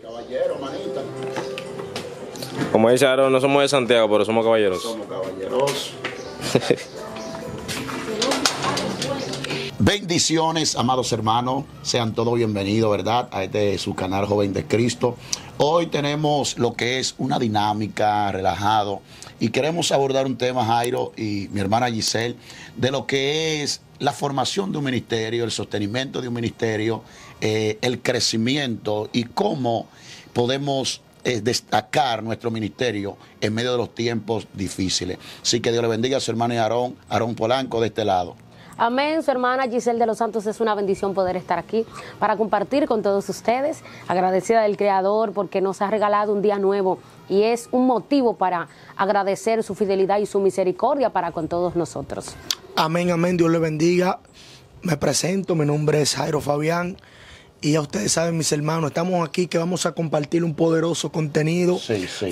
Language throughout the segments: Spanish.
Caballero, manita. Como dice Aaron, no somos de Santiago, pero somos caballeros. Somos caballeros. Bendiciones, amados hermanos. Sean todos bienvenidos, ¿verdad? A este su canal Joven de Cristo. Hoy tenemos lo que es una dinámica, relajado. Y queremos abordar un tema, Jairo y mi hermana Giselle, de lo que es la formación de un ministerio, el sostenimiento de un ministerio, el crecimiento y cómo podemos destacar nuestro ministerio en medio de los tiempos difíciles. Así que Dios le bendiga a su hermano Aarón Polanco de este lado. Amén, su hermana Giselle de los Santos, es una bendición poder estar aquí para compartir con todos ustedes, agradecida del Creador porque nos ha regalado un día nuevo y es un motivo para agradecer su fidelidad y su misericordia para con todos nosotros. Amén, amén, Dios le bendiga. Me presento, mi nombre es Jairo Fabián y ya ustedes saben, mis hermanos, estamos aquí que vamos a compartir un poderoso contenido,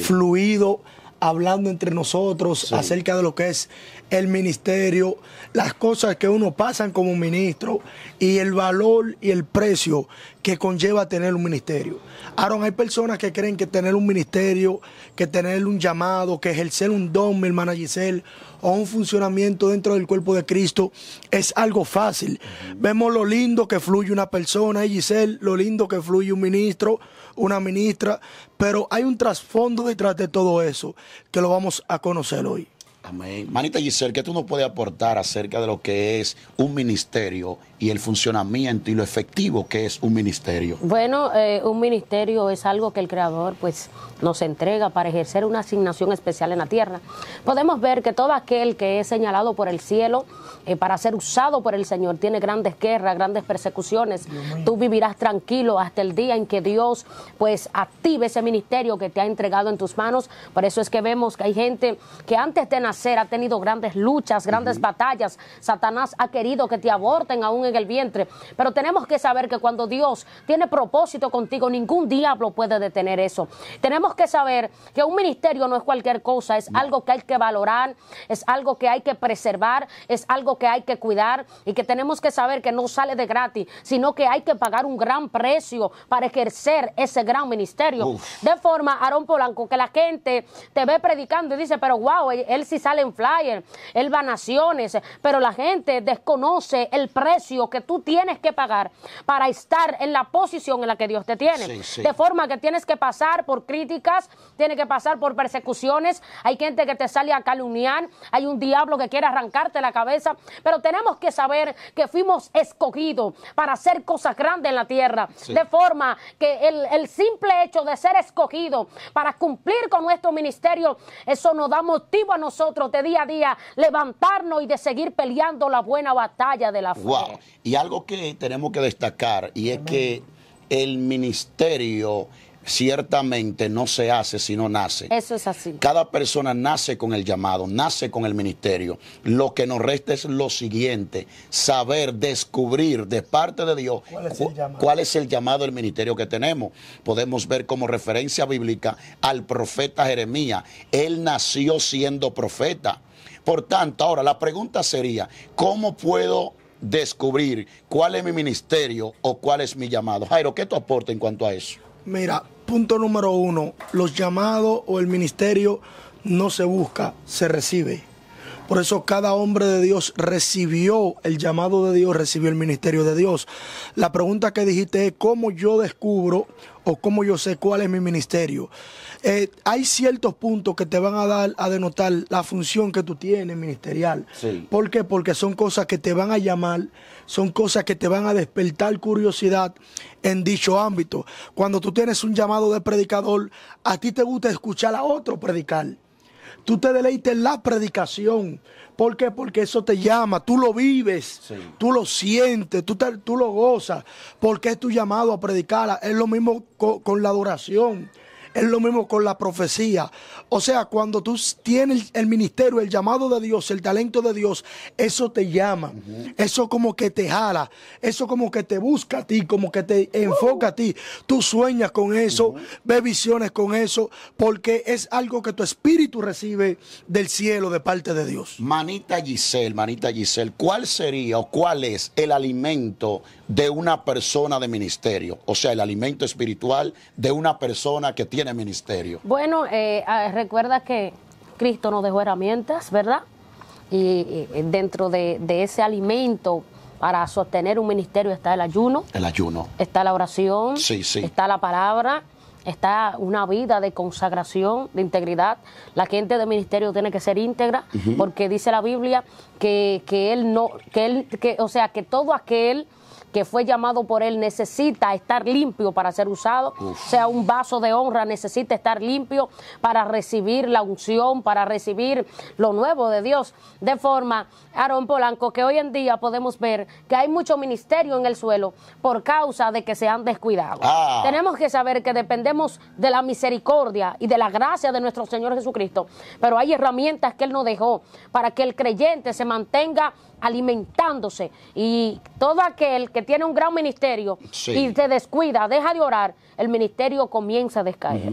fluido, hablando entre nosotros acerca de lo que es el ministerio, las cosas que uno pasa como ministro y el valor y el precio que conlleva tener un ministerio. Aaron, hay personas que creen que tener un ministerio, que tener un llamado, que ejercer un don, mi hermana Giselle, o un funcionamiento dentro del cuerpo de Cristo es algo fácil. Vemos lo lindo que fluye una persona, Giselle, lo lindo que fluye un ministro, una ministra, pero hay un trasfondo detrás de todo eso que lo vamos a conocer hoy. Amén. Manita Giselle, ¿qué tú nos puedes aportar acerca de lo que es un ministerio y el funcionamiento y lo efectivo que es un ministerio? Bueno, un ministerio es algo que el Creador pues nos entrega para ejercer una asignación especial en la tierra. Podemos ver que todo aquel que es señalado por el cielo para ser usado por el Señor tiene grandes guerras, grandes persecuciones. Tú vivirás tranquilo hasta el día en que Dios pues active ese ministerio que te ha entregado en tus manos. Por eso es que vemos que hay gente que antes de nacer ha tenido grandes luchas, grandes batallas. Satanás ha querido que te aborten aún en el vientre, pero tenemos que saber que cuando Dios tiene propósito contigo, ningún diablo puede detener eso. Tenemos que saber que un ministerio no es cualquier cosa, es algo que hay que valorar, es algo que hay que preservar, es algo que hay que cuidar y que tenemos que saber que no sale de gratis, sino que hay que pagar un gran precio para ejercer ese gran ministerio. De forma, Aarón Polanco, que la gente te ve predicando y dice, pero wow, él sí sale en flyer, él va a naciones, pero la gente desconoce el precio que tú tienes que pagar para estar en la posición en la que Dios te tiene. De forma que tienes que pasar por críticas, tienes que pasar por persecuciones, hay gente que te sale a calumniar, hay un diablo que quiere arrancarte la cabeza, pero tenemos que saber que fuimos escogidos para hacer cosas grandes en la tierra. De forma que el simple hecho de ser escogido para cumplir con nuestro ministerio, eso nos da motivo a nosotros de día a día levantarnos y de seguir peleando la buena batalla de la fe. Wow. Y algo que tenemos que destacar y es que el ministerio ciertamente no se hace sino nace. Eso es así. Cada persona nace con el llamado, nace con el ministerio. Lo que nos resta es lo siguiente: saber, descubrir de parte de Dios cuál es el llamado del ministerio que tenemos. Podemos ver como referencia bíblica al profeta Jeremías. Él nació siendo profeta. Por tanto, ahora la pregunta sería, ¿cómo puedo descubrir cuál es mi ministerio o cuál es mi llamado? Jairo, ¿qué tú aportas en cuanto a eso? Mira, punto número 1, los llamados o el ministerio no se busca, se recibe. Por eso cada hombre de Dios recibió el llamado de Dios, recibió el ministerio de Dios. La pregunta que dijiste es cómo yo descubro o cómo yo sé cuál es mi ministerio. Hay ciertos puntos que te van a dar a denotar la función que tú tienes ministerial. ¿Por qué? Porque son cosas que te van a llamar, son cosas que te van a despertar curiosidad en dicho ámbito. Cuando tú tienes un llamado de predicador, a ti te gusta escuchar a otro predicar. Tú te deleites en la predicación. ¿Por qué? Porque eso te llama, tú lo vives, tú lo sientes, tú lo gozas, porque es tu llamado a predicar. Es lo mismo con la adoración. Es lo mismo con la profecía. O sea, cuando tú tienes el ministerio, el llamado de Dios, el talento de Dios, eso te llama. Eso como que te jala. Eso como que te busca a ti, como que te enfoca a ti. Tú sueñas con eso, ves visiones con eso, porque es algo que tu espíritu recibe del cielo de parte de Dios. Manita Giselle, ¿cuál sería o cuál es el alimento de una persona de ministerio? O sea, el alimento espiritual de una persona que tiene ministerio. Bueno, recuerda que Cristo nos dejó herramientas, ¿verdad? Y dentro de ese alimento para sostener un ministerio está el ayuno. El ayuno. Está la oración. Sí, sí. Está la palabra. Está una vida de consagración, de integridad. La gente de ministerio tiene que ser íntegra, porque dice la Biblia que todo aquel que fue llamado por él necesita estar limpio para ser usado. O sea, un vaso de honra necesita estar limpio para recibir la unción, para recibir lo nuevo de Dios. De forma, Aarón Polanco, que hoy en día podemos ver que hay mucho ministerio en el suelo por causa de que se han descuidado. Tenemos que saber que dependemos de la misericordia y de la gracia de nuestro Señor Jesucristo, pero hay herramientas que Él nos dejó para que el creyente se mantenga alimentándose, y todo aquel que tiene un gran ministerio y se descuida, deja de orar, el ministerio comienza a descaer.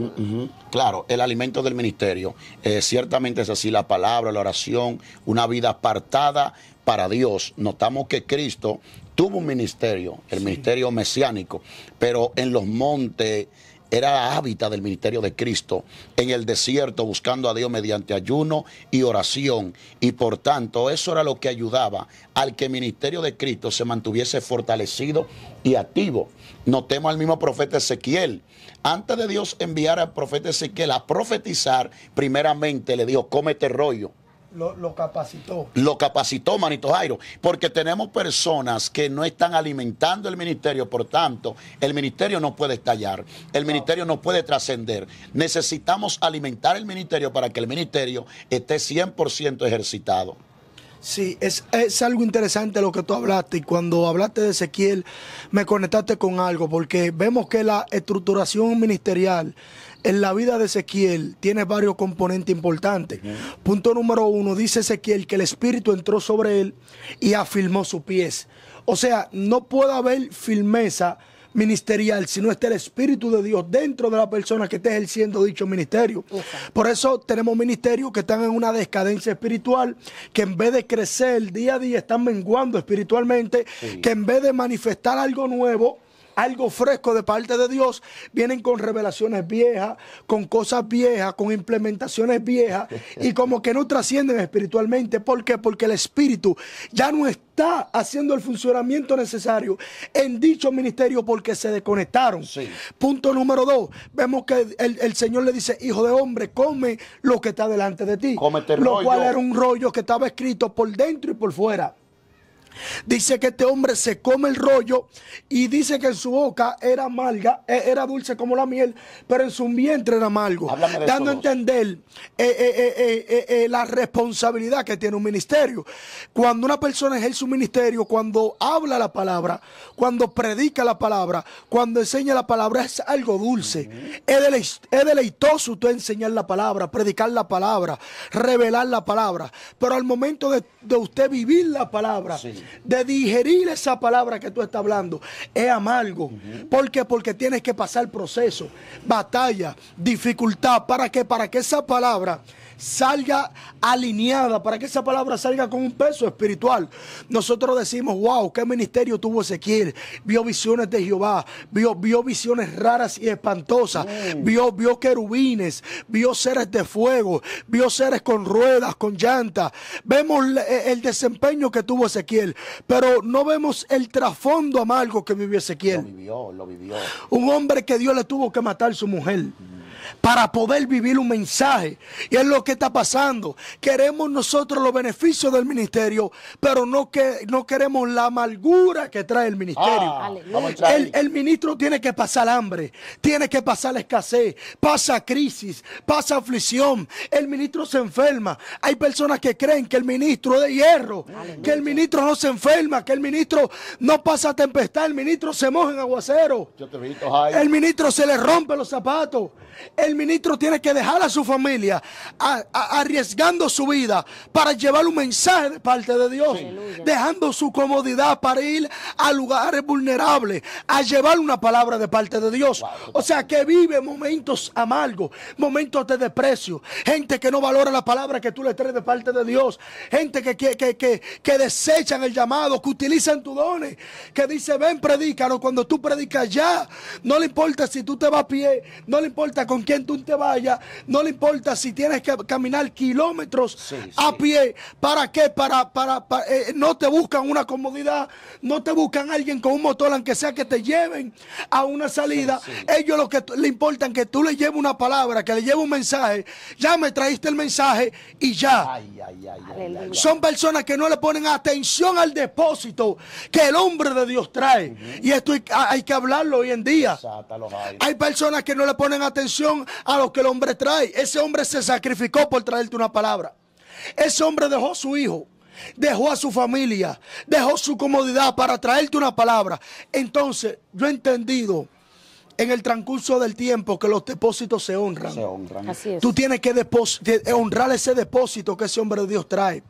Claro, el alimento del ministerio, ciertamente es así, la palabra, la oración, una vida apartada para Dios. Notamos que Cristo tuvo un ministerio, el ministerio mesiánico, pero en los montes era hábitat del ministerio de Cristo, en el desierto, buscando a Dios mediante ayuno y oración. Y por tanto, eso era lo que ayudaba al que el ministerio de Cristo se mantuviese fortalecido y activo. Notemos al mismo profeta Ezequiel. Antes de Dios enviar al profeta Ezequiel a profetizar, primeramente le dijo, cómete rollo. Lo capacitó. Lo capacitó, manito Jairo, porque tenemos personas que no están alimentando el ministerio, por tanto, el ministerio no puede estallar, el ministerio no puede trascender. Necesitamos alimentar el ministerio para que el ministerio esté 100% ejercitado. Sí, es algo interesante lo que tú hablaste, y cuando hablaste de Ezequiel me conectaste con algo, porque vemos que la estructuración ministerial en la vida de Ezequiel tiene varios componentes importantes. Punto número 1, dice Ezequiel que el Espíritu entró sobre él y afirmó sus pies. O sea, no puede haber firmeza ministerial si no está el Espíritu de Dios dentro de la persona que esté ejerciendo dicho ministerio. Por eso tenemos ministerios que están en una decadencia espiritual, que en vez de crecer día a día están menguando espiritualmente, que en vez de manifestar algo nuevo, algo fresco de parte de Dios, vienen con revelaciones viejas, con cosas viejas, con implementaciones viejas, y como que no trascienden espiritualmente. ¿Por qué? Porque el Espíritu ya no está haciendo el funcionamiento necesario en dicho ministerio, porque se desconectaron. Punto número 2, vemos que el Señor le dice, hijo de hombre, come lo que está delante de ti. Cómete el lo rollo. cual era un rollo que estaba escrito por dentro y por fuera. Dice que este hombre se come el rollo, y dice que en su boca era amarga, era dulce como la miel, pero en su vientre era amargo, dando a entender la responsabilidad que tiene un ministerio. Cuando una persona ejerce un ministerio, cuando habla la palabra, cuando predica la palabra, cuando enseña la palabra, es algo dulce. Es deleitoso usted enseñar la palabra, predicar la palabra, revelar la palabra, pero al momento de usted vivir la palabra, de digerir esa palabra que tú estás hablando, es amargo. ¿Por qué? Porque tienes que pasar proceso, batalla, dificultad. ¿Para qué? Para que esa palabra salga alineada, para que esa palabra salga con un peso espiritual. Nosotros decimos, wow, qué ministerio tuvo Ezequiel. Vio visiones de Jehová, vio visiones raras y espantosas, vio querubines, vio seres de fuego, vio seres con ruedas, con llantas. Vemos el desempeño que tuvo Ezequiel, pero no vemos el trasfondo amargo que vivió Ezequiel. Lo vivió. Un hombre que Dios le tuvo que matar a su mujer para poder vivir un mensaje. Y es lo que está pasando. Queremos nosotros los beneficios del ministerio, pero no queremos la amargura que trae el ministerio. El ministro tiene que pasar hambre, tiene que pasar escasez, pasa crisis, pasa aflicción. El ministro se enferma. Hay personas que creen que el ministro es de hierro, que el ministro no se enferma, que el ministro no pasa tempestad, el ministro se moja en aguacero, el ministro se le rompe los zapatos. el ministro tiene que dejar a su familia arriesgando su vida para llevar un mensaje de parte de Dios, dejando su comodidad para ir a lugares vulnerables, a llevar una palabra de parte de Dios. O sea, que vive momentos amargos, momentos de desprecio, gente que no valora la palabra que tú le traes de parte de Dios, gente que desechan el llamado, que utilizan tus dones, que dice, ven, predícanos. Cuando tú predicas ya, no le importa si tú te vas a pie, no le importa con quién tú te vayas, no le importa si tienes que caminar kilómetros a pie. ¿Para qué? No te buscan una comodidad, no te buscan alguien con un motor, aunque sea que te lleven a una salida. Ellos lo que le importan que tú le lleves una palabra, que le lleves un mensaje. Ya me trajiste el mensaje y ya. Son personas que no le ponen atención al depósito que el hombre de Dios trae. Y esto hay que hablarlo hoy en día. Hay personas que no le ponen atención a lo que el hombre trae. Ese hombre se sacrificó por traerte una palabra. Ese hombre dejó a su hijo, dejó a su familia, dejó su comodidad para traerte una palabra. Entonces, yo he entendido en el transcurso del tiempo que los depósitos se honran. Así es. Tú tienes que honrar ese depósito que ese hombre de Dios trae.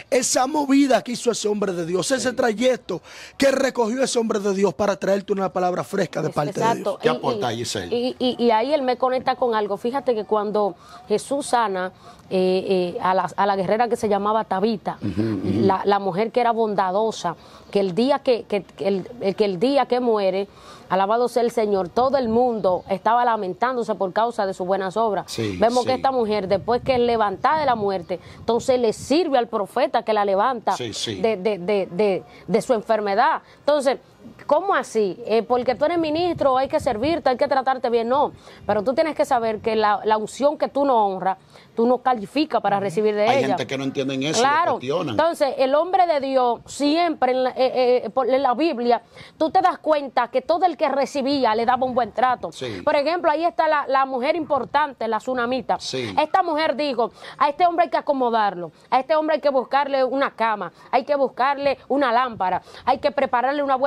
Esa movida que hizo ese hombre de Dios, ese trayecto que recogió ese hombre de Dios para traerte una palabra fresca de parte de Dios. ¿Qué aporta Giselle? Y ahí él me conecta con algo. Fíjate que cuando Jesús sana a la guerrera que se llamaba Tabita, la mujer que era bondadosa, que el día que muere, alabado sea el Señor, todo el mundo estaba lamentándose por causa de sus buenas obras. Vemos que esta mujer, después que es levantada de la muerte, entonces le sirve al profeta que la levanta de su enfermedad. Entonces, ¿cómo así? Porque tú eres ministro, hay que servirte, hay que tratarte bien. No, pero tú tienes que saber que la unción que tú no honras, tú no calificas para recibir de ella. Hay gente que no entienden eso, claro. Lo cuestionan. Entonces, el hombre de Dios, siempre en la Biblia, tú te das cuenta que todo el que recibía le daba un buen trato. Por ejemplo, ahí está la mujer importante, la tsunamita. Esta mujer dijo, a este hombre hay que acomodarlo, a este hombre hay que buscarle una cama, hay que buscarle una lámpara, hay que prepararle una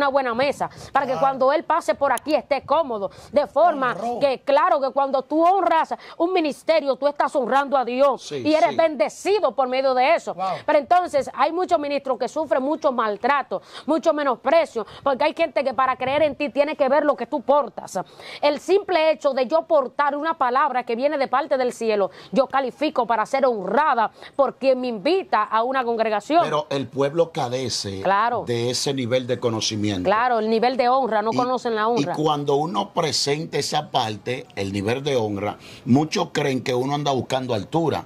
buena mesa, para que cuando él pase por aquí esté cómodo, de forma que, claro, que cuando tú honras un ministerio, tú estás honrando a Dios y eres bendecido por medio de eso. Pero entonces hay muchos ministros que sufren mucho maltrato, mucho menosprecio, porque hay gente que para creer en ti tiene que ver lo que tú portas. El simple hecho de yo portar una palabra que viene de parte del cielo, yo califico para ser honrada por quien me invita a una congregación. Pero el pueblo carece de ese nivel de conocimiento. Claro, el nivel de honra, no conocen la honra. Y cuando uno presenta esa parte, el nivel de honra, muchos creen que uno anda buscando altura.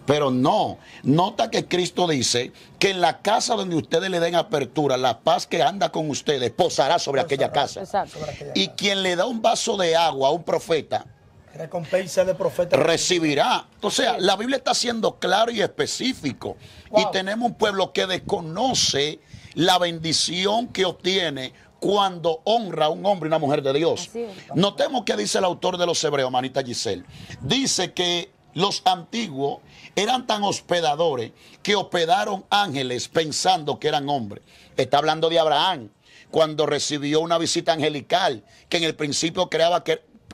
Pero no, nota que Cristo dice que en la casa donde ustedes le den apertura, la paz que anda con ustedes posará sobre aquella casa. Y quien le da un vaso de agua a un profeta, recompensa de profeta recibirá. O sea, la Biblia está siendo claro y específico. Y tenemos un pueblo que desconoce la bendición que obtiene cuando honra a un hombre y una mujer de Dios. Notemos que dice el autor de los Hebreos, manita Giselle. Dice que los antiguos eran tan hospedadores que hospedaron ángeles pensando que eran hombres. Está hablando de Abraham, cuando recibió una visita angelical, que en el principio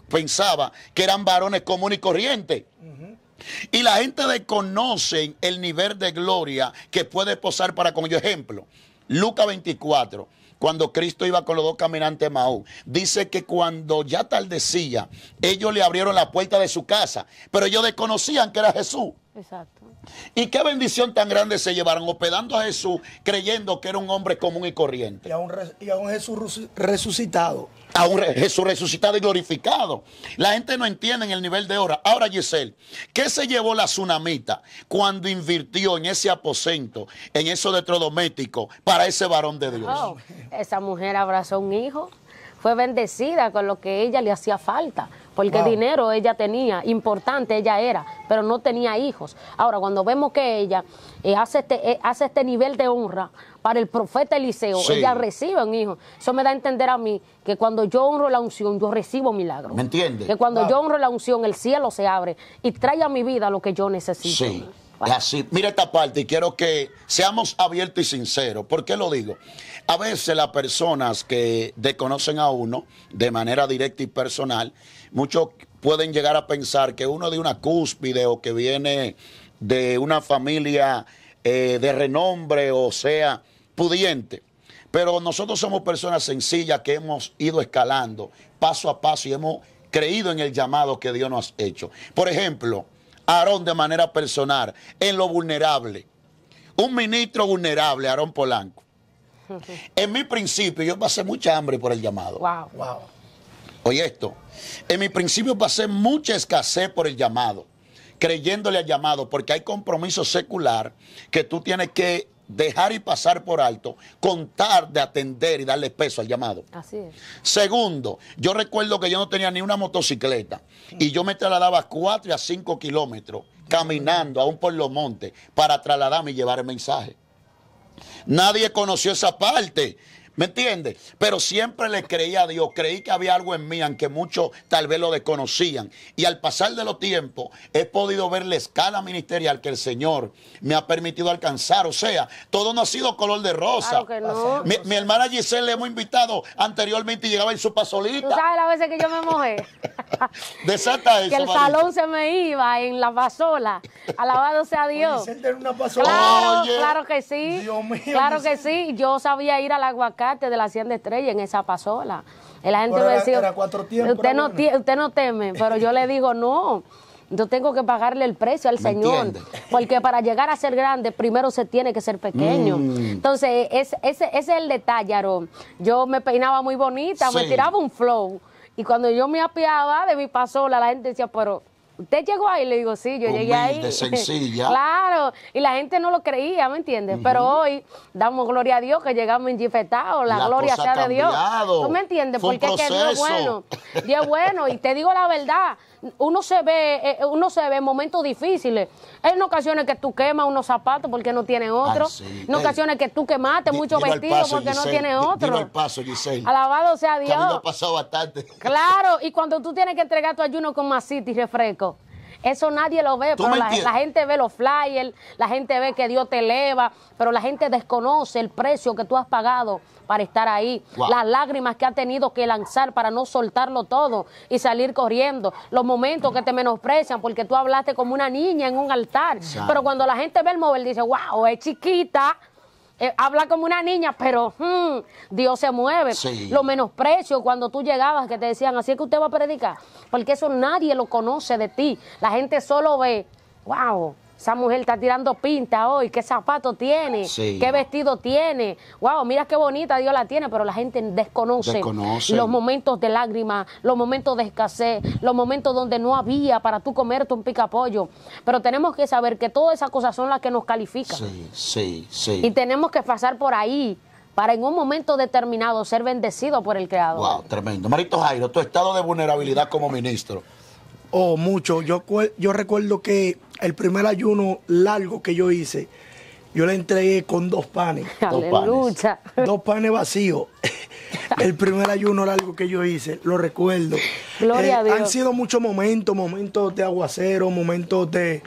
pensaba que eran varones comunes y corrientes. Y la gente desconoce el nivel de gloria que puede posar para con ellos. Ejemplo, Lucas 24. Cuando Cristo iba con los dos caminantes de Maús, dice que cuando ya tardecía, ellos le abrieron la puerta de su casa, pero ellos desconocían que era Jesús. Exacto. Y qué bendición tan grande se llevaron, hospedando a Jesús, creyendo que era un hombre común y corriente. Y a un Jesús resucitado. A un Jesús resucitado y glorificado. La gente no entiende el nivel de hora. Ahora, Giselle, ¿qué se llevó la tsunamita cuando invirtió en ese aposento, en esos electrodomésticos, para ese varón de Dios? Oh, esa mujer abrazó un hijo, fue bendecida con lo que ella le hacía falta. Porque dinero ella tenía, importante ella era, pero no tenía hijos. Ahora, cuando vemos que ella hace este nivel de honra para el profeta Eliseo, ella recibe un hijo. Eso me da a entender a mí que cuando yo honro la unción, yo recibo milagros. ¿Me entiendes? Que cuando yo honro la unción, el cielo se abre y trae a mi vida lo que yo necesito. Es así. Mira esta parte y quiero que seamos abiertos y sinceros. ¿Por qué lo digo? A veces las personas que desconocen a uno de manera directa y personal, muchos pueden llegar a pensar que uno de una cúspide o que viene de una familia de renombre, o sea, pudiente. Pero nosotros somos personas sencillas que hemos ido escalando paso a paso y hemos creído en el llamado que Dios nos ha hecho. Por ejemplo, Aarón de manera personal, en lo vulnerable. Un ministro vulnerable, Aarón Polanco. En mi principio, yo pasé mucha hambre por el llamado. Wow. Wow. Oye esto, en mi principio pasé mucha escasez por el llamado, creyéndole al llamado, porque hay compromiso secular que tú tienes que dejar y pasar por alto, contar de atender y darle peso al llamado. Así es. Segundo, yo recuerdo que yo no tenía ni una motocicleta y yo me trasladaba 4 a 5 kilómetros caminando aún por los montes para trasladarme y llevar el mensaje. Nadie conoció esa parte, ¿me entiendes? Pero siempre le creí a Dios, creí que había algo en mí, aunque muchos tal vez lo desconocían. Y al pasar de los tiempos, he podido ver la escala ministerial que el Señor me ha permitido alcanzar. O sea, todo no ha sido color de rosa. Claro que no. Mi hermana Giselle le hemos invitado anteriormente y llegaba en su Tú pasolita. sabes las veces que yo me mojé. Desata eso, Que el Marita. salón se me iba en la pasola. Alabado sea Dios. Giselle tiene una pasola. Claro, Oye. claro que sí. Dios mío, Claro que Giselle. sí. Yo sabía ir al aguacate de la Hacienda Estrella en esa pasola. Y la gente Pero me era- decía, era 4 tiempos, usted era no, bueno. usted no teme, pero yo le digo, no. Yo tengo que pagarle el precio al ¿Me Señor. entiende? Porque para llegar a ser grande, primero se tiene que ser pequeño. Entonces, ese es el detalle, Aarón. Yo me peinaba muy bonita, me Sí. tiraba un flow. Y cuando yo me apiaba de mi pasola, la gente decía, pero ¿usted llegó ahí? Le digo, sí, yo llegué ahí. Humilde, sencilla. Claro, y la gente no lo creía, ¿me entiendes? Pero hoy damos gloria a Dios que llegamos enjifetados, la gloria cosa sea ha de Dios. cambiado. ¿Tú me entiendes? Fue un Porque es que Dios es proceso. bueno. Dios es bueno, y te digo la verdad, uno se ve en momentos difíciles. Hay en ocasiones que tú quemas unos zapatos porque no tienes otro. Ay, sí. En ocasiones que tú quemaste muchos Dilo al vestidos paso, porque no Giselle. tienes otro. Dilo al paso, Giselle. Alabado sea Que a mí me Dios. ha pasado bastante. Claro, y cuando tú tienes que entregar tu ayuno con masita y refresco, eso nadie lo ve, ¿Tú pero me la entiendes? gente ve los flyers, la gente ve que Dios te eleva, pero la gente desconoce el precio que tú has pagado para estar ahí, Wow. las lágrimas que has tenido que lanzar para no soltarlo todo y salir corriendo, los momentos que te menosprecian porque tú hablaste como una niña en un altar, Exacto. pero cuando la gente ve el móvil dice, wow, es chiquita. Habla como una niña, pero Dios se mueve. Sí. Lo menosprecio cuando tú llegabas, que te decían, así es que usted va a predicar. Porque eso nadie lo conoce de ti. La gente solo ve, wow, esa mujer está tirando pinta hoy, qué zapato tiene, Sí. qué vestido tiene. Wow, mira qué bonita Dios la tiene, pero la gente desconoce los momentos de lágrimas, los momentos de escasez, los momentos donde no había para tú comerte un picapollo. Pero tenemos que saber que todas esas cosas son las que nos califican. Sí, sí, sí. Y tenemos que pasar por ahí para en un momento determinado ser bendecidos por el Creador. Wow, tremendo. Marito Jairo, tu estado de vulnerabilidad como ministro. Oh, mucho. Yo recuerdo que el primer ayuno largo que yo hice, yo le entregué con 2 panes. Aleluya. 2 panes vacíos. El primer ayuno largo que yo hice, lo recuerdo. Gloria a Dios. Han sido muchos momentos de aguacero, momentos de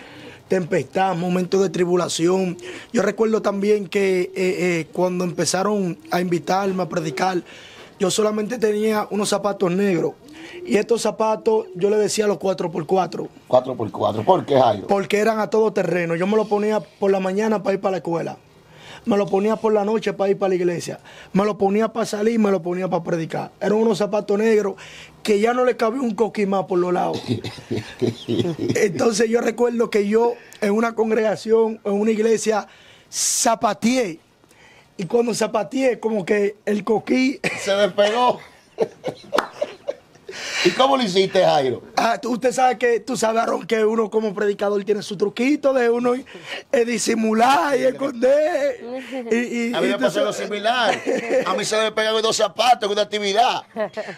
tempestad, momentos de tribulación. Yo recuerdo también que cuando empezaron a invitarme a predicar, yo solamente tenía unos zapatos negros. Y estos zapatos yo le decía los 4x4. 4x4. ¿Por qué, Jairo? Porque eran a todo terreno. Yo me lo ponía por la mañana para ir para la escuela. Me lo ponía por la noche para ir para la iglesia. Me lo ponía para salir, me lo ponía para predicar. Eran unos zapatos negros que ya no le cabía un coquí más por los lados. Entonces yo recuerdo que yo en una congregación, en una iglesia, zapateé. Y cuando zapateé, como que el coquí... Se despegó. ¿Y cómo lo hiciste, Jairo? Usted sabe que, tú sabes, Aarón, que uno como predicador tiene su truquito de uno disimular y esconder. A mí me tú pasó lo sabes. similar. A mí se me pegaron 2 zapatos en una actividad.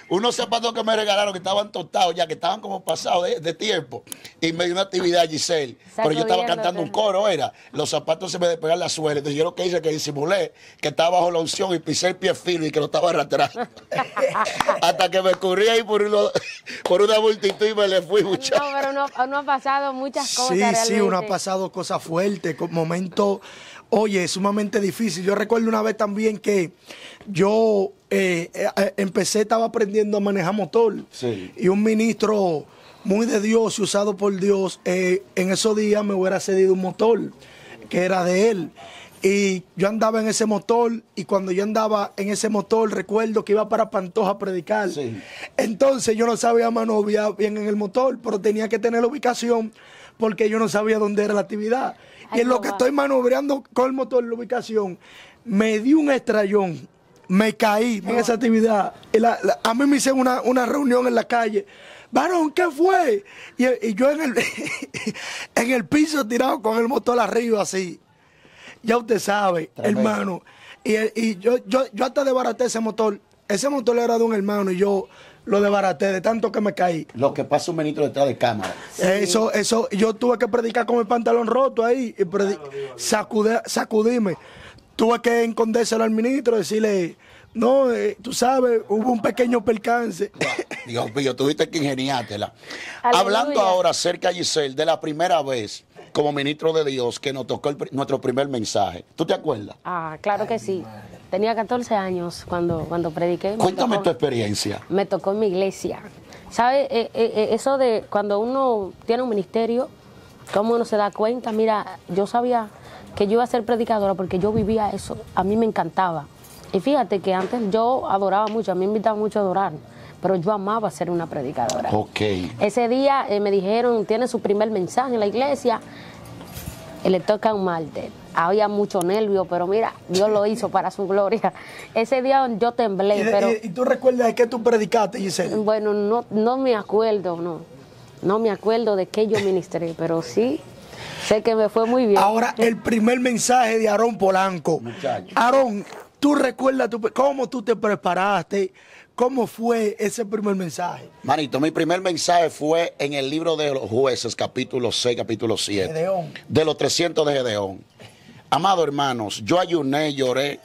Unos zapatos que me regalaron que estaban tostados ya, que estaban como pasados de tiempo. Y me dio una actividad, Giselle. Pero yo estaba cantando un coro, era. Los zapatos se me despegaron la suela. Entonces yo lo que hice es que disimulé que estaba bajo la unción y pisé el pie fino y que lo estaba arrastrando. Hasta que me corrí ahí por un por una multitud y me le fui, muchacho. No, pero no ha pasado muchas cosas Sí, realmente. sí, uno ha pasado cosas fuertes, momentos, oye, sumamente difíciles. Yo recuerdo una vez también que yo estaba aprendiendo a manejar motor. Sí. Y un ministro muy de Dios y usado por Dios, en esos días me hubiera cedido un motor que era de él. Y yo andaba en ese motor, y cuando yo andaba en ese motor, recuerdo que iba para Pantoja a predicar. Sí. Entonces yo no sabía manobrear bien en el motor, pero tenía que tener la ubicación porque yo no sabía dónde era la actividad. Ay, y en lo no que va. estoy manobreando con el motor, la ubicación, me di un estrellón, me caí en esa actividad. Y a mí me hicieron una reunión en la calle. Varón, ¿qué fue? Y yo en el piso tirado con el motor arriba así. Ya usted sabe, Tremendo. hermano. Y yo hasta desbaraté ese motor. Ese motor era de un hermano y yo lo desbaraté de tanto que me caí. Lo que pasa un ministro detrás de cámara. Eso, yo tuve que predicar con el pantalón roto ahí y sacudíme. Tuve que escondérselo al ministro, decirle, no, tú sabes, hubo un pequeño percance. Dios mío, tuviste que ingeniártela. Aleluya. Hablando ahora acerca, Giselle, de la primera vez como ministro de Dios que nos tocó nuestro primer mensaje. ¿Tú te acuerdas? Ah, claro que sí. Tenía 14 años cuando prediqué. Cuéntame tu experiencia. Me tocó en mi iglesia. ¿Sabes? Eso de cuando uno tiene un ministerio, cómo uno se da cuenta. Mira, yo sabía que yo iba a ser predicadora porque yo vivía eso. A mí me encantaba. Y fíjate que antes yo adoraba mucho, a mí me invitaba mucho a adorar, pero yo amaba ser una predicadora. Ok. Ese día me dijeron, tiene su primer mensaje en la iglesia, le toca un martes. Había mucho nervio, pero mira, Dios lo hizo para su gloria. Ese día yo temblé, pero ¿Y tú recuerdas de qué tú predicaste, Giselle? bueno, no me acuerdo, no me acuerdo de qué yo ministré, pero sí sé que me fue muy bien. Ahora, el primer mensaje de Aarón Polanco. Muchacho. Aarón, ¿tú recuerdas cómo tú te preparaste? ¿Cómo fue ese primer mensaje? Manito, mi primer mensaje fue en el libro de los jueces, capítulo 6, capítulo 7. Gedeón. De los 300 de Gedeón. Amados hermanos, yo ayuné, lloré,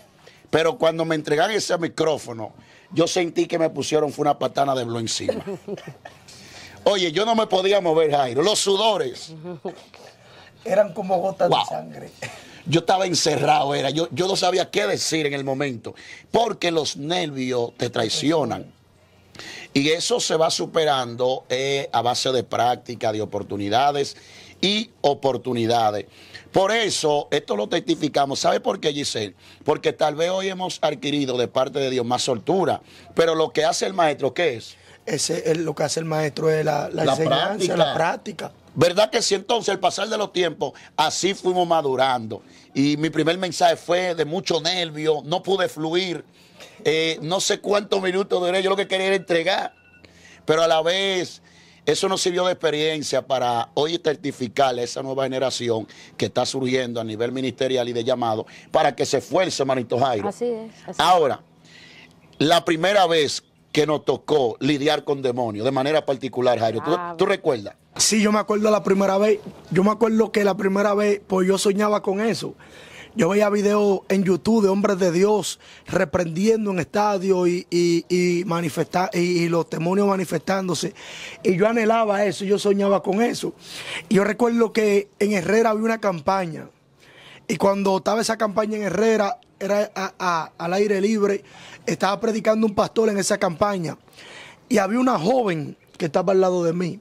pero cuando me entregaron ese micrófono, yo sentí que me pusieron fue una patana de blue encima. Oye, yo no me podía mover, Jairo. Los sudores. Eran como gotas Wow. de sangre. Yo estaba encerrado, yo no sabía qué decir en el momento, porque los nervios te traicionan. Y eso se va superando a base de práctica, de oportunidades y oportunidades. Por eso, esto lo testificamos. ¿Sabe por qué, Giselle? Porque tal vez hoy hemos adquirido de parte de Dios más soltura, pero lo que hace el maestro, ¿qué es? Ese es lo que hace el maestro, es la enseñanza, práctica. la práctica. ¿Verdad que sí? Entonces, al pasar de los tiempos, así fuimos madurando. Y mi primer mensaje fue de mucho nervio, no pude fluir. No sé cuántos minutos duré, yo lo que quería era entregar. Pero a la vez, eso nos sirvió de experiencia para hoy certificarle a esa nueva generación que está surgiendo a nivel ministerial y de llamado, para que se esfuerce, manito Jairo. Así es. Así Ahora, la primera vez que nos tocó lidiar con demonios, de manera particular, Jairo, ¿tú recuerdas? Sí, yo me acuerdo la primera vez. Yo me acuerdo que la primera vez, pues yo soñaba con eso. Yo veía videos en YouTube de hombres de Dios reprendiendo en estadios y los demonios manifestándose. Y yo anhelaba eso, yo soñaba con eso. Y yo recuerdo que en Herrera había una campaña. Y cuando estaba esa campaña en Herrera, era al aire libre, estaba predicando un pastor en esa campaña. Y había una joven que estaba al lado de mí.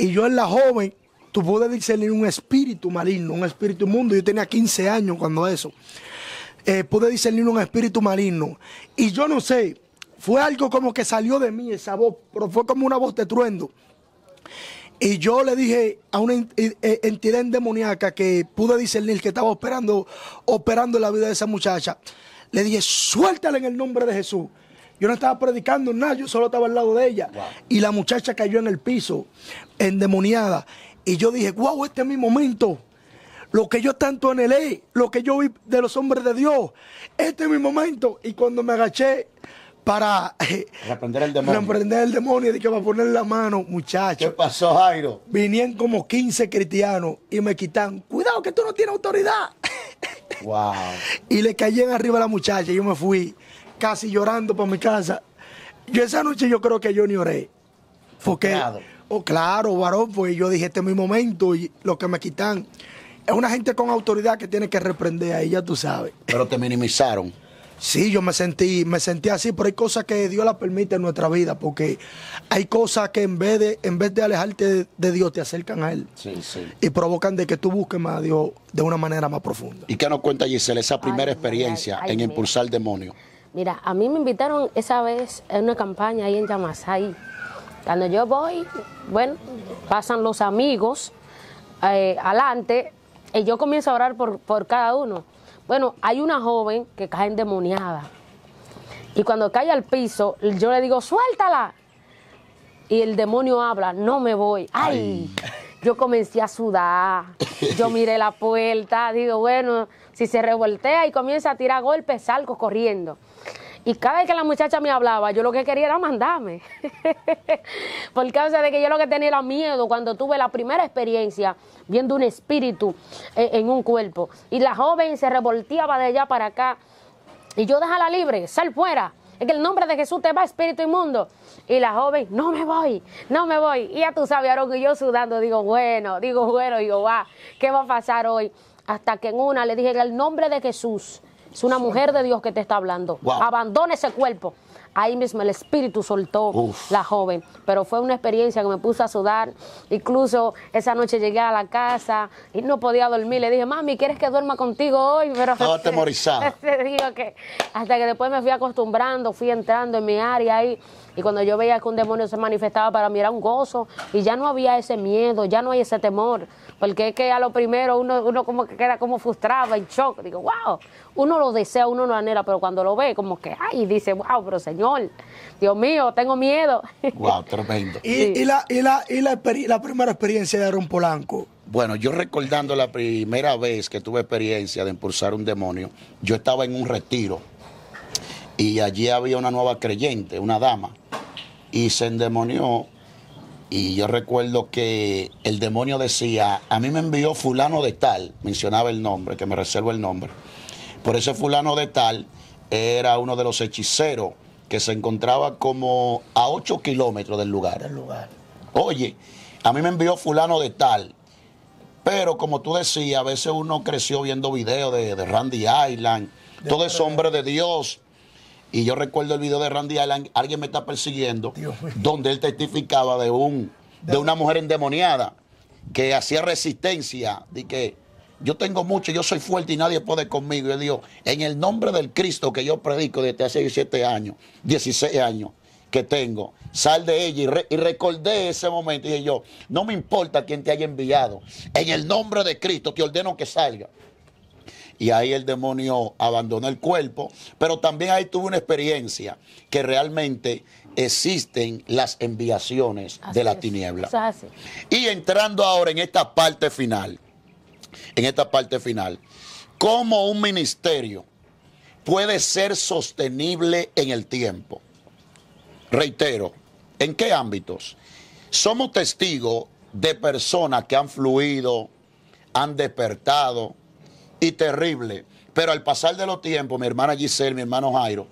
Y yo en la joven, tú puedes discernir un espíritu maligno, un espíritu inmundo. Yo tenía 15 años cuando eso. Pude discernir un espíritu maligno. Y yo no sé, fue algo como que salió de mí esa voz, pero fue como una voz de truendo. Y yo le dije a una entidad endemoniaca que pude discernir que estaba operando la vida de esa muchacha, le dije, suéltala en el nombre de Jesús. Yo no estaba predicando nada, yo solo estaba al lado de ella. Wow. Y la muchacha cayó en el piso, endemoniada. Y yo dije, wow, este es mi momento. Lo que yo tanto anhelé, lo que yo vi de los hombres de Dios, este es mi momento. Y cuando me agaché para reprender el demonio, de que va a poner la mano, muchacho. ¿Qué pasó, Jairo? Vinieron como 15 cristianos y me quitan, cuidado que tú no tienes autoridad. Wow. Y le caían arriba a la muchacha y yo me fui casi llorando para mi casa. Yo esa noche yo creo que yo ni oré. Porque, Frustrado. oh, claro, varón, pues yo dije, este es mi momento y lo que me quitan es una gente con autoridad que tiene que reprender ahí, ya tú sabes. Pero te minimizaron. Sí, yo me sentí así, pero hay cosas que Dios las permite en nuestra vida, porque hay cosas que en vez de alejarte de Dios, te acercan a Él. Sí, sí. Y provocan de que tú busques más a Dios de una manera más profunda. ¿Y qué nos cuenta Giselle, esa primera Ay, experiencia ay, en mira. impulsar demonios? Mira, a mí me invitaron esa vez en una campaña ahí en Yamasai. Cuando yo voy, bueno, pasan los amigos adelante y yo comienzo a orar por cada uno. Bueno, hay una joven que cae endemoniada y cuando cae al piso, yo le digo, suéltala. Y el demonio habla, no me voy. ¡Ay! Yo comencé a sudar, yo miré la puerta, digo, bueno, si se revoltea y comienza a tirar golpes, salgo corriendo. Y cada vez que la muchacha me hablaba, yo lo que quería era mandarme. Por causa de que yo lo que tenía era miedo cuando tuve la primera experiencia viendo un espíritu en un cuerpo. Y la joven se revolteaba de allá para acá. Y yo, déjala libre, sal fuera. En el nombre de Jesús te va, espíritu inmundo. Y la joven, no me voy, no me voy. Y ya tú sabes, Aarón, que yo sudando, digo, bueno, va, ¿qué va a pasar hoy? Hasta que en una le dije, en el nombre de Jesús, es una mujer de Dios que te está hablando. Wow. Abandona ese cuerpo. Ahí mismo el espíritu soltó la joven. Pero fue una experiencia que me puso a sudar. Incluso esa noche llegué a la casa y no podía dormir. Le dije, mami, ¿quieres que duerma contigo hoy? Pero estaba atemorizada. te digo que hasta que después me fui acostumbrando, fui entrando en mi área ahí. Y cuando yo veía que un demonio se manifestaba para mí era un gozo. Y ya no había ese miedo, ya no hay ese temor. Porque es que a lo primero uno como que queda como frustrado, en shock. Digo, wow, uno lo desea, uno lo anhela, pero cuando lo ve como que, ay, dice, wow, pero Señor, Dios mío, tengo miedo. Wow, tremendo. Y la primera experiencia de Aarón Polanco. Bueno, yo recordando la primera vez que tuve experiencia de impulsar un demonio, yo estaba en un retiro y allí había una nueva creyente, una dama, y se endemonió. Y yo recuerdo que el demonio decía, a mí me envió fulano de tal, mencionaba el nombre, que me reservo el nombre. Por ese fulano de tal era uno de los hechiceros que se encontraba como a 8 kilómetros del lugar. Oye, a mí me envió fulano de tal. Pero como tú decías, a veces uno creció viendo videos de Randy Island, todo es hombre de Dios. Y yo recuerdo el video de Randy Island, alguien me está persiguiendo, donde él testificaba de una mujer endemoniada que hacía resistencia, de que yo tengo mucho, yo soy fuerte y nadie puede conmigo. Y yo digo, en el nombre del Cristo que yo predico desde hace 17 años, 16 años que tengo, sal de ella. Y recordé ese momento y dije yo, no me importa quién te haya enviado, en el nombre de Cristo te ordeno que salga. Y ahí el demonio abandonó el cuerpo, pero también ahí tuve una experiencia que realmente existen las enviaciones de la tiniebla. Y entrando ahora en esta parte final, ¿cómo un ministerio puede ser sostenible en el tiempo? Reitero, ¿en qué ámbitos? Somos testigos de personas que han fluido, han despertado, y terrible, pero al pasar de los tiempos, mi hermana Giselle, mi hermano Jairo,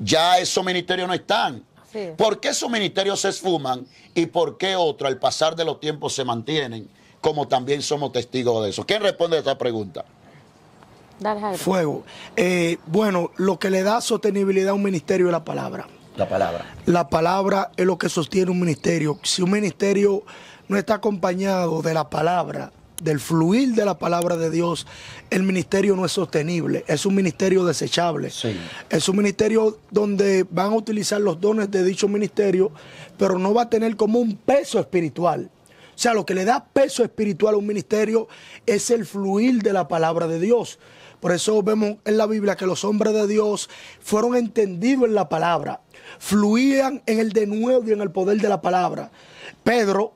ya esos ministerios no están. Sí. ¿Por qué esos ministerios se esfuman y por qué otros al pasar de los tiempos se mantienen? Como también somos testigos de eso. ¿Quién responde a esta pregunta? Dale, Jairo. Fuego. Bueno, lo que le da sostenibilidad a un ministerio es la palabra. La palabra. La palabra es lo que sostiene un ministerio. Si un ministerio no está acompañado de la palabra, del fluir de la palabra de Dios, el ministerio no es sostenible, es un ministerio desechable. Sí. Es un ministerio donde van a utilizar los dones de dicho ministerio, pero no va a tener como un peso espiritual. O sea, lo que le da peso espiritual a un ministerio es el fluir de la palabra de Dios. Por eso vemos en la Biblia que los hombres de Dios fueron entendidos en la palabra, fluían en el denuedo y en el poder de la palabra. Pedro,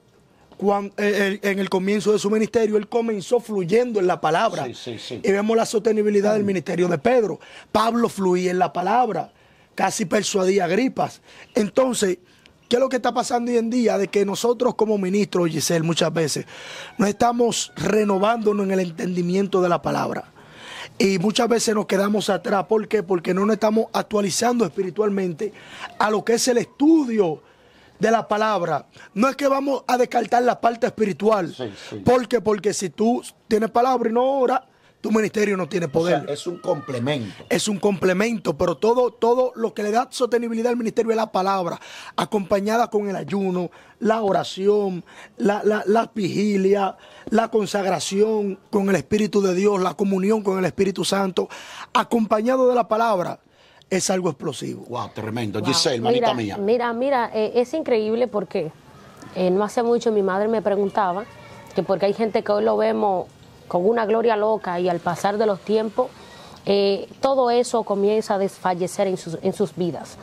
en el comienzo de su ministerio, él comenzó fluyendo en la palabra. Sí. Y vemos la sostenibilidad del ministerio de Pedro. Pablo fluía en la palabra, casi persuadía a Agripas. Entonces, ¿qué es lo que está pasando hoy en día? De que nosotros como ministros, Giselle, muchas veces no estamos renovándonos en el entendimiento de la palabra. Y muchas veces nos quedamos atrás. ¿Por qué? Porque no nos estamos actualizando espiritualmente a lo que es el estudio de la palabra, no es que vamos a descartar la parte espiritual. Sí, sí. ¿Por qué? Porque si tú tienes palabra y no oras, tu ministerio no tiene poder. O sea, es un complemento. Es un complemento, pero todo lo que le da sostenibilidad al ministerio es la palabra, acompañada con el ayuno, la oración, la vigilia, la consagración con el Espíritu de Dios, la comunión con el Espíritu Santo, acompañado de la palabra. Es algo explosivo. Wow, tremendo. Wow. Giselle, manita mía. Mira, es increíble porque no hace mucho mi madre me preguntaba que porque hay gente que hoy lo vemos con una gloria loca y al pasar de los tiempos, todo eso comienza a desfallecer en sus vidas.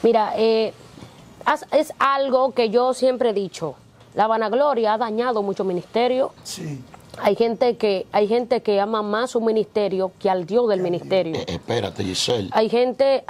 Mira, es algo que yo siempre he dicho, la vanagloria ha dañado mucho ministerio. Sí. Hay gente que ama más su ministerio que al Dios del ministerio. Espérate, Giselle. Hay gente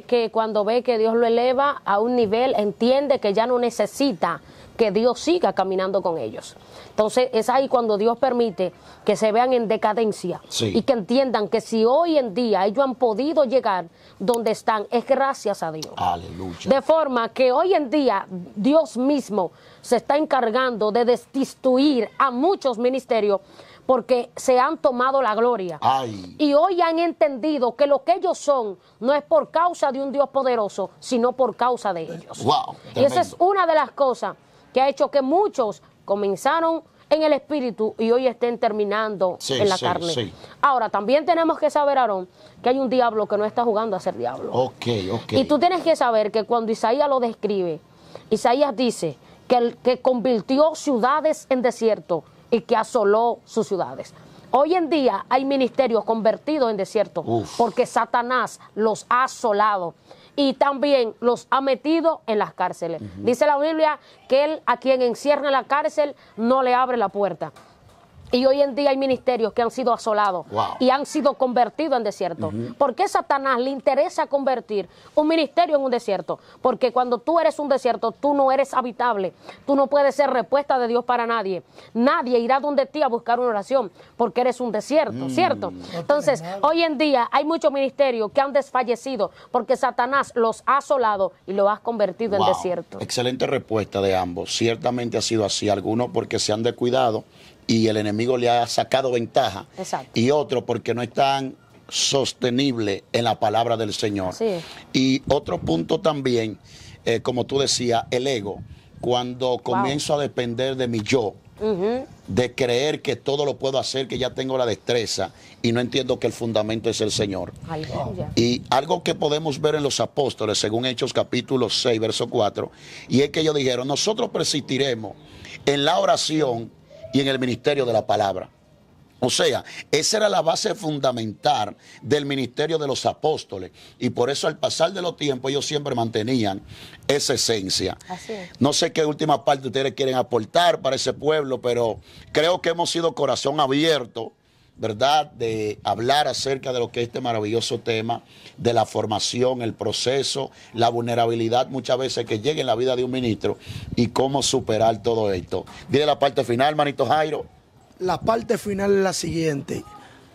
que cuando ve que Dios lo eleva a un nivel, entiende que ya no necesita que Dios siga caminando con ellos. Entonces es ahí cuando Dios permite que se vean en decadencia, sí, y que entiendan que si hoy en día ellos han podido llegar donde están, es gracias a Dios. Aleluya. De forma que hoy en día Dios mismo se está encargando de destituir a muchos ministerios porque se han tomado la gloria. Ay. Y hoy han entendido que lo que ellos son no es por causa de un Dios poderoso, sino por causa de ellos. Wow, y esa es una de las cosas que ha hecho que muchos comenzaron en el espíritu y hoy estén terminando en la carne. Sí. Ahora, también tenemos que saber, Aarón, que hay un diablo que no está jugando a ser diablo. Ok. Y tú tienes que saber que cuando Isaías lo describe, Isaías dice que convirtió ciudades en desierto y que asoló sus ciudades. Hoy en día hay ministerios convertidos en desierto porque Satanás los ha asolado y también los ha metido en las cárceles. Dice la Biblia que él a quien encierra en la cárcel no le abre la puerta. Y hoy en día hay ministerios que han sido asolados y han sido convertidos en desierto. ¿Por qué a Satanás le interesa convertir un ministerio en un desierto? Porque cuando tú eres un desierto, tú no eres habitable. Tú no puedes ser respuesta de Dios para nadie. Nadie irá donde ti a buscar una oración porque eres un desierto, ¿cierto? Entonces, hoy en día hay muchos ministerios que han desfallecido porque Satanás los ha asolado y los ha convertido en desierto. Excelente respuesta de ambos. Ciertamente ha sido así. Algunos porque se han descuidado y el enemigo le ha sacado ventaja. Exacto. Y otros porque no están sostenibles en la palabra del Señor. Sí. Y otro punto también, como tú decías, el ego. Cuando comienzo a depender de mi yo, de creer que todo lo puedo hacer, que ya tengo la destreza y no entiendo que el fundamento es el Señor. Y algo que podemos ver en los apóstoles, según Hechos capítulo 6, verso 4, y es que ellos dijeron, nosotros persistiremos en la oración y en el ministerio de la palabra. O sea, esa era la base fundamental del ministerio de los apóstoles. Y por eso al pasar de los tiempos ellos siempre mantenían esa esencia. Así es. No sé qué última parte ustedes quieren aportar para ese pueblo, pero creo que hemos sido corazón abierto, ¿verdad? De hablar acerca de lo que es este maravilloso tema de la formación, el proceso, la vulnerabilidad muchas veces que llega en la vida de un ministro y cómo superar todo esto. Dile la parte final, manito Jairo. La parte final es la siguiente.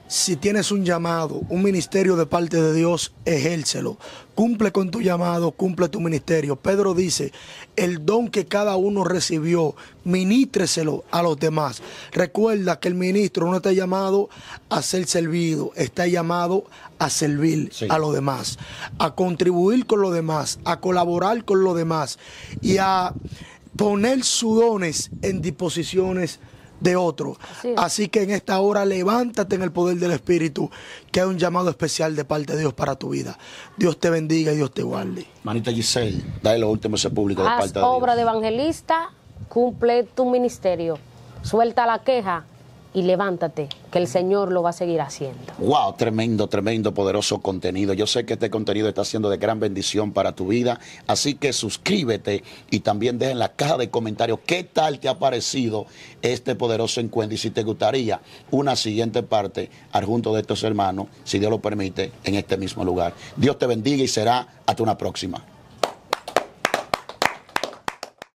Si tienes un llamado, un ministerio de parte de Dios, ejércelo. Cumple con tu llamado, cumple tu ministerio. Pedro dice, el don que cada uno recibió, ministreselo a los demás. Recuerda que el ministro no está llamado a ser servido, está llamado a servir a los demás, a contribuir con los demás, a colaborar con los demás y a poner sus dones en disposiciones de otro. Así que en esta hora levántate en el poder del Espíritu, que hay un llamado especial de parte de Dios para tu vida. Dios te bendiga y Dios te guarde. Manita Giselle, dale lo último a ese público de parte de Dios. Obra de evangelista, cumple tu ministerio, suelta la queja y levántate, que el Señor lo va a seguir haciendo. Wow, tremendo, tremendo, poderoso contenido. Yo sé que este contenido está siendo de gran bendición para tu vida, así que suscríbete y también deja en la caja de comentarios qué tal te ha parecido este poderoso encuentro y si te gustaría una siguiente parte adjunto de estos hermanos, si Dios lo permite, en este mismo lugar. Dios te bendiga y será hasta una próxima.